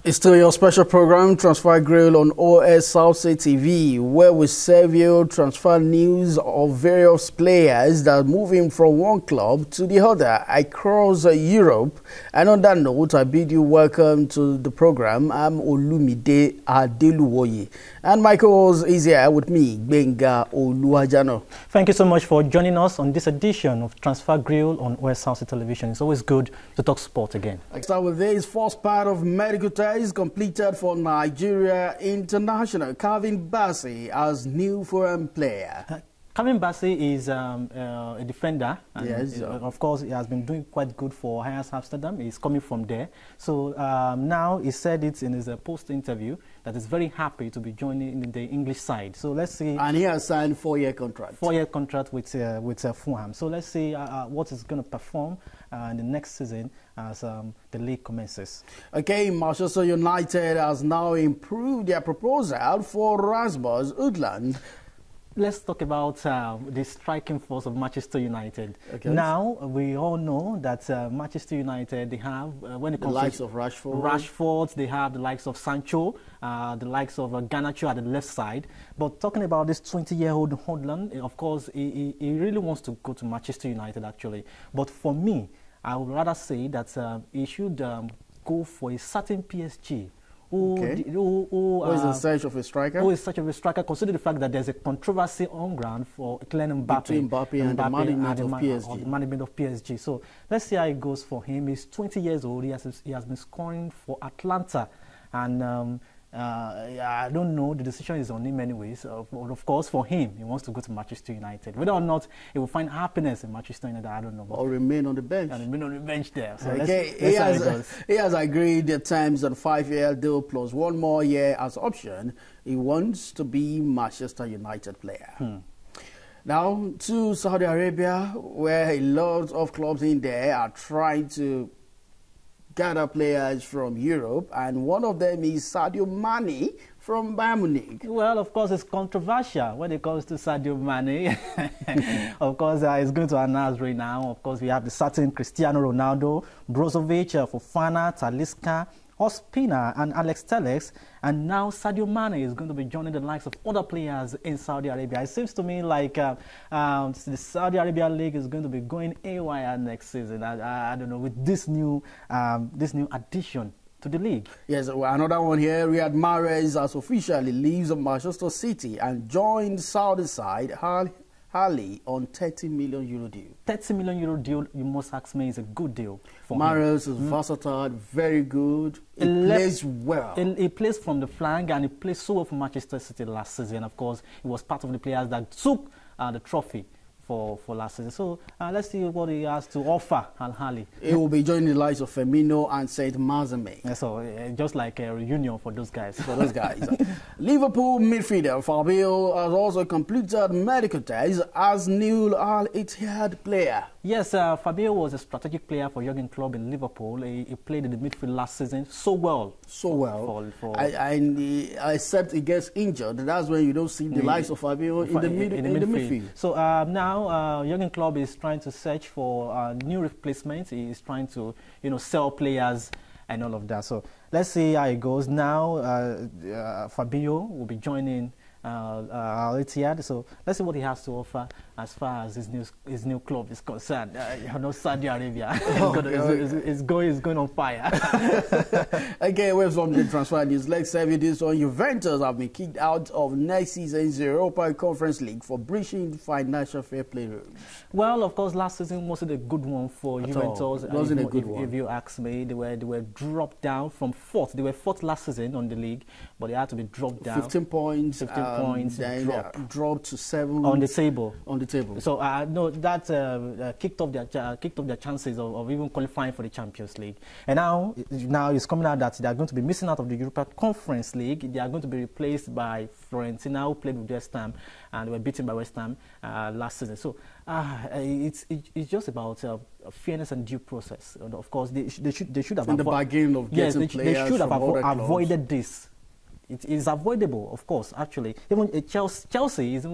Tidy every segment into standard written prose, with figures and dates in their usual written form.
It's still your special program, Transfer Grill on Osrc TV, where we serve you transfer news of various players that are moving from one club to the other across Europe. And on that note, I bid you welcome to the program. I'm Olumide Adeluwoye, and Michael is here with me, Benga Oluwajano. Thank you so much for joining us on this edition of Transfer Grill on Osrc Television. It's always good to talk sport again. I start with this first part of medical test completed for Nigeria International. Calvin Bassey as new foreign player. Calvin Bassey is a defender, and yes, of course he has been doing quite good for Ajax Amsterdam. He's coming from there. So now he said it in his post-interview that he's very happy to be joining the English side. So let's see. And he has signed 4-year contract. 4-year contract with Fulham. So let's see what he's going to perform in the next season as the league commences. Okay, Manchester United has now improved their proposal for Rasmus Højlund. Let's talk about the striking force of Manchester United. Okay. Now, we all know that Manchester United, they have, when it comes the likes to of Rashford, they have the likes of Sancho, the likes of Garnacho at the left side. But talking about this 20-year-old Højlund, of course, he really wants to go to Manchester United, actually. But for me, I would rather say that he should go for a certain PSG. Who is in search of a striker? Who is such a striker, considering the fact that there's a controversy on ground for Kylian Mbappe. Between Mbappe and the management of PSG. So let's see how it goes for him. He's 20 years old. He has been scoring for Atlanta. And I don't know, the decision is on him anyways. Of course, for him, he wants to go to Manchester United. Whether or not he will find happiness in Manchester United, I don't know. Or remain on the bench. And remain on the bench there. So okay, he has agreed the terms on 5-year deal plus 1 more year as option. He wants to be Manchester United player. Now to Saudi Arabia, where a lot of clubs in there are trying to gather players from Europe, and one of them is Sadio Mane from Bayern Munich. Well, of course, it's controversial when it comes to Sadio Mane. Of course, it's going to announce right now. Of course, we have the certain Cristiano Ronaldo, Brozovic, Fofana, Talisca, Ospina and Alex Telles, and now Sadio Mane is going to be joining the likes of other players in Saudi Arabia. It seems to me like the Saudi Arabia League is going to be going AYR next season. I don't know, with this new addition to the league. Yes, well, another one here. Riyad Mahrez has officially leaves Manchester City and joined Saudi side Hali on €30 million deal. €30 million deal, you must ask me, is a good deal for Mahrez is versatile, very good. He plays well. He plays from the flank, and he plays so well for Manchester City last season. Of course, he was part of the players that took the trophy for last season. So let's see what he has to offer Al Ahly. He will be joining the likes of Firmino and Saint Maximin. Yeah, so just like a reunion for those guys. Liverpool midfielder Fabio has also completed medical tests as new Al Ittihad player. Yes, Fabio was a strategic player for Jurgen Klopp in Liverpool. He played in the midfield last season so well. So well. Except he gets injured. That's when you don't see the likes of Fabio in the midfield. So now Jurgen Klopp is trying to search for new replacements. He is trying to, sell players and all of that. So let's see how it goes. Now Fabio will be joining Al Ittihad. So let's see what he has to offer as far as his new club is concerned. Saudi Arabia is going on fire. Okay, away from the transfer news, let's serve you this one. Juventus have been kicked out of next season's Europa Conference League for breaching financial fair play rules. Well, of course, last season wasn't a good one for Juventus. It wasn't a good one. If you ask me, they were dropped down from 4th. They were 4th last season on the league, but they had to be dropped down. 15 points. 15 points. Then dropped to 7 on the table. So no, that kicked off their chances of even qualifying for the Champions League. And now it's coming out that they are going to be missing out of the Europa Conference League. They are going to be replaced by Fiorentina, who played with West Ham, and they were beaten by West Ham last season. So it's just about fairness and due process. And of course, they should have the bargain of getting players. They should have avoided clubs. This. It is avoidable, of course, actually. Even Chelsea is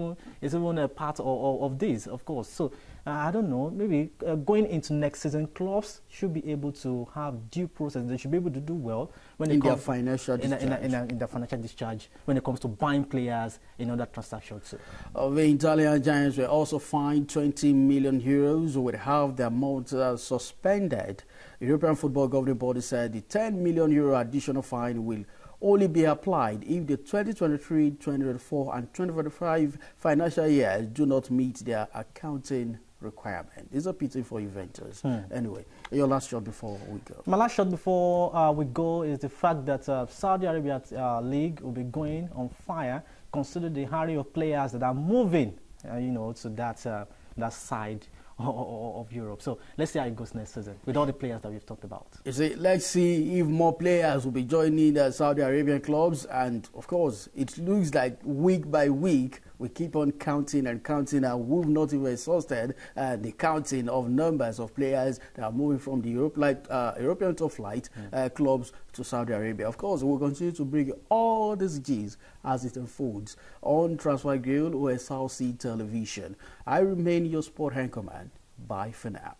even a part of this, of course. So I don't know, maybe going into next season, clubs should be able to have due process. They should be able to do well when in it their comes financial discharge. in their financial discharge when it comes to buying players in other transactions too. The Italian Giants were also fined 20 million euros with half the amount suspended. The European Football Governing Body said the 10 million euro additional fine will only be applied if the 2023, 2024 and 2025 financial years do not meet their accounting requirement. It's a pity for Juventus. Anyway, your last shot before we go. My last shot before we go is the fact that Saudi Arabia League will be going on fire, considering the hurry of players that are moving, you know, to that side of Europe. So let's see how it goes next season with all the players that we've talked about. You see, let's see if more players will be joining the Saudi Arabian clubs, and of course it looks like week by week we keep on counting and counting, and we've not even exhausted the counting of numbers of players that are moving from the European top flight clubs to Saudi Arabia. Of course, we'll continue to bring all these G's as it unfolds on Transfer Grill or Osrc television. I remain your sport anchorman. Bye for now.